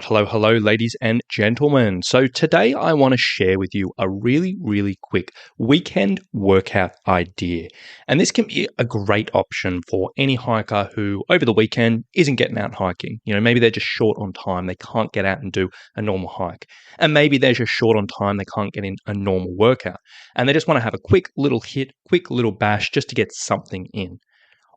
Right, hello, ladies and gentlemen. So today I want to share with you a really quick weekend workout idea. And this can be a great option for any hiker who over the weekend isn't getting out hiking. Maybe they're just short on time. They can't get out and do a normal hike. And maybe they're just short on time. They can't get in a normal workout. And they just want to have a quick little hit, quick little bash just to get something in.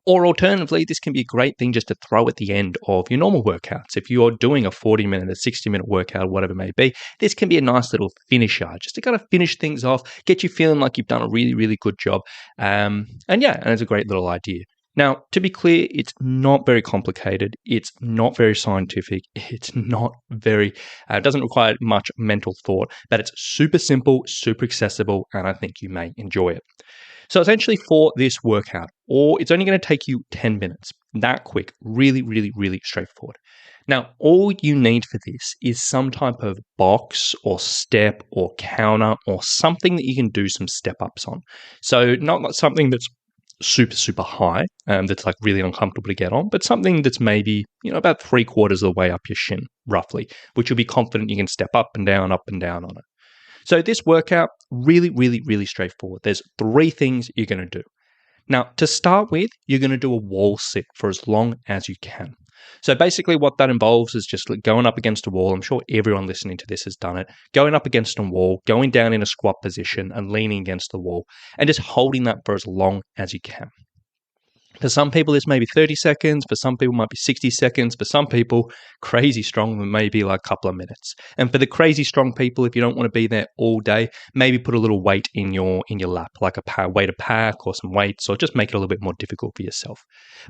Or alternatively, this can be a great thing just to throw at the end of your normal workouts. If you're doing a 40-minute, a 60-minute workout, whatever it may be, this can be a nice little finisher, just to kind of finish things off, get you feeling like you've done a really good job. And it's a great little idea. Now, to be clear, it's not very complicated. It's not very scientific. It's not very, it doesn't require much mental thought, but it's super simple, super accessible, and I think you may enjoy it. So essentially for this workout, it's only going to take you 10 minutes, that quick, really straightforward. Now, all you need for this is some type of box or step or counter or something that you can do some step ups on. So not something that's super high, that's like really uncomfortable to get on, but something that's maybe, about 3/4 of the way up your shin, roughly, which you'll be confident you can step up and down on it. So this workout, really straightforward. There's 3 things you're going to do. Now, to start with, you're going to do a wall sit for as long as you can. So basically what that involves is just going up against a wall. I'm sure everyone listening to this has done it. Going up against a wall, going down in a squat position and leaning against the wall and just holding that for as long as you can. For some people, this may be 30 seconds. For some people, it might be 60 seconds. For some people, crazy strong, it may be like a couple of minutes. And for the crazy strong people, if you don't want to be there all day, maybe put a little weight in your lap, like a weighted pack or some weights, or just make it a little bit more difficult for yourself.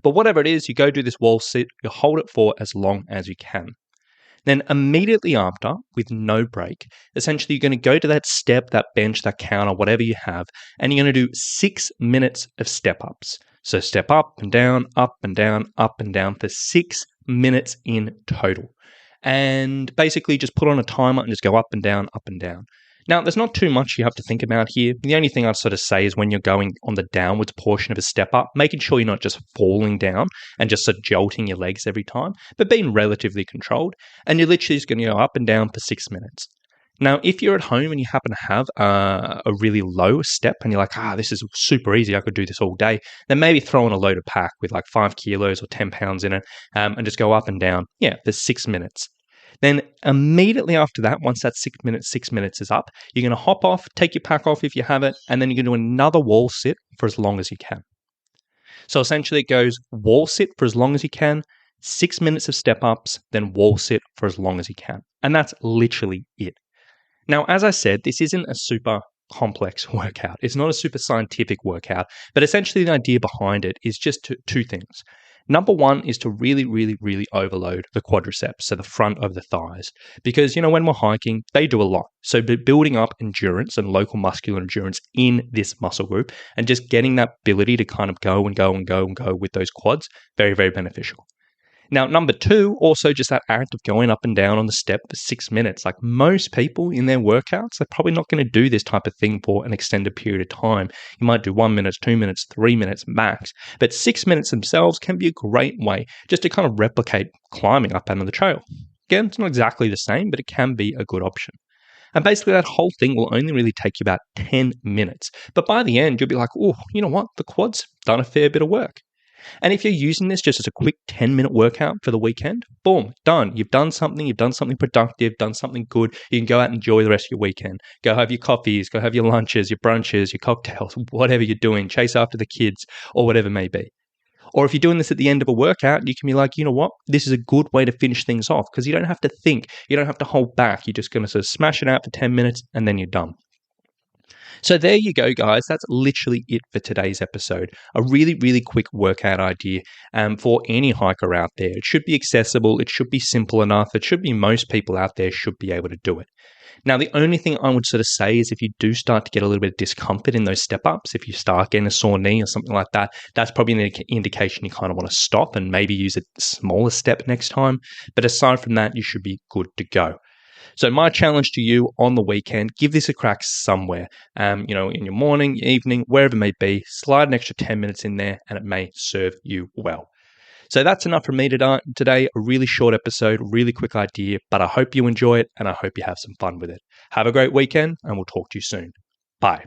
But whatever it is, you go do this wall sit, you hold it for as long as you can. Then immediately after, with no break, essentially you're going to go to that step, that bench, that counter, whatever you have, and you're going to do 6 minutes of step-ups. So step up and down for 6 minutes in total. And basically just put on a timer and just go up and down. Now, there's not too much you have to think about here. The only thing I'd sort of say is when you're going on the downwards portion of a step up, making sure you're not just falling down and just sort of jolting your legs every time, but being relatively controlled. And you're literally just going to go up and down for 6 minutes. Now, if you're at home and you happen to have a really low step and you're like, this is super easy, I could do this all day, then maybe throw in a loaded pack with like 5 kilos or 10 pounds in it and just go up and down, for 6 minutes. Then immediately after that, once that 6 minutes is up, you're going to hop off, take your pack off if you have it, and then you're going to do another wall sit for as long as you can. So essentially it goes wall sit for as long as you can, 6 minutes of step ups, then wall sit for as long as you can. And that's literally it. Now, as I said, this isn't a super complex workout. It's not a super scientific workout, but essentially the idea behind it is just two things. Number one is to really overload the quadriceps, so the front of the thighs, because, when we're hiking, they do a lot. So building up endurance and local muscular endurance in this muscle group and just getting that ability to kind of go with those quads, very beneficial. Now, number 2, also just that act of going up and down on the step for 6 minutes. Like most people in their workouts, they're probably not going to do this type of thing for an extended period of time. You might do 1 minute, 2 minutes, 3 minutes max. But 6 minutes themselves can be a great way just to kind of replicate climbing up and on the trail. Again, it's not exactly the same, but it can be a good option. And basically that whole thing will only really take you about 10 minutes. But by the end, you'll be like, you know what? The quad's done a fair bit of work. And if you're using this just as a quick 10-minute workout for the weekend, boom, done. You've done something productive, done something good. You can go out and enjoy the rest of your weekend. Go have your coffees, go have your lunches, your brunches, your cocktails, whatever you're doing, chase after the kids or whatever it may be. Or if you're doing this at the end of a workout, you can be like, you know what, this is a good way to finish things off because you don't have to think, you don't have to hold back. You're just going to sort of smash it out for 10 minutes and then you're done. So there you go, guys. That's literally it for today's episode. A really quick workout idea for any hiker out there. It should be accessible. It should be simple enough. It should be most people out there should be able to do it. Now, the only thing I would sort of say is if you do start to get a little bit of discomfort in those step-ups, if you start getting a sore knee or something like that, that's probably an indication you kind of want to stop and maybe use a smaller step next time. But aside from that, you should be good to go. So my challenge to you on the weekend, give this a crack somewhere, in your morning, your evening, wherever it may be, slide an extra 10 minutes in there and it may serve you well. So that's enough from me today. A really short episode, really quick idea, but I hope you enjoy it and I hope you have some fun with it. Have a great weekend and we'll talk to you soon. Bye.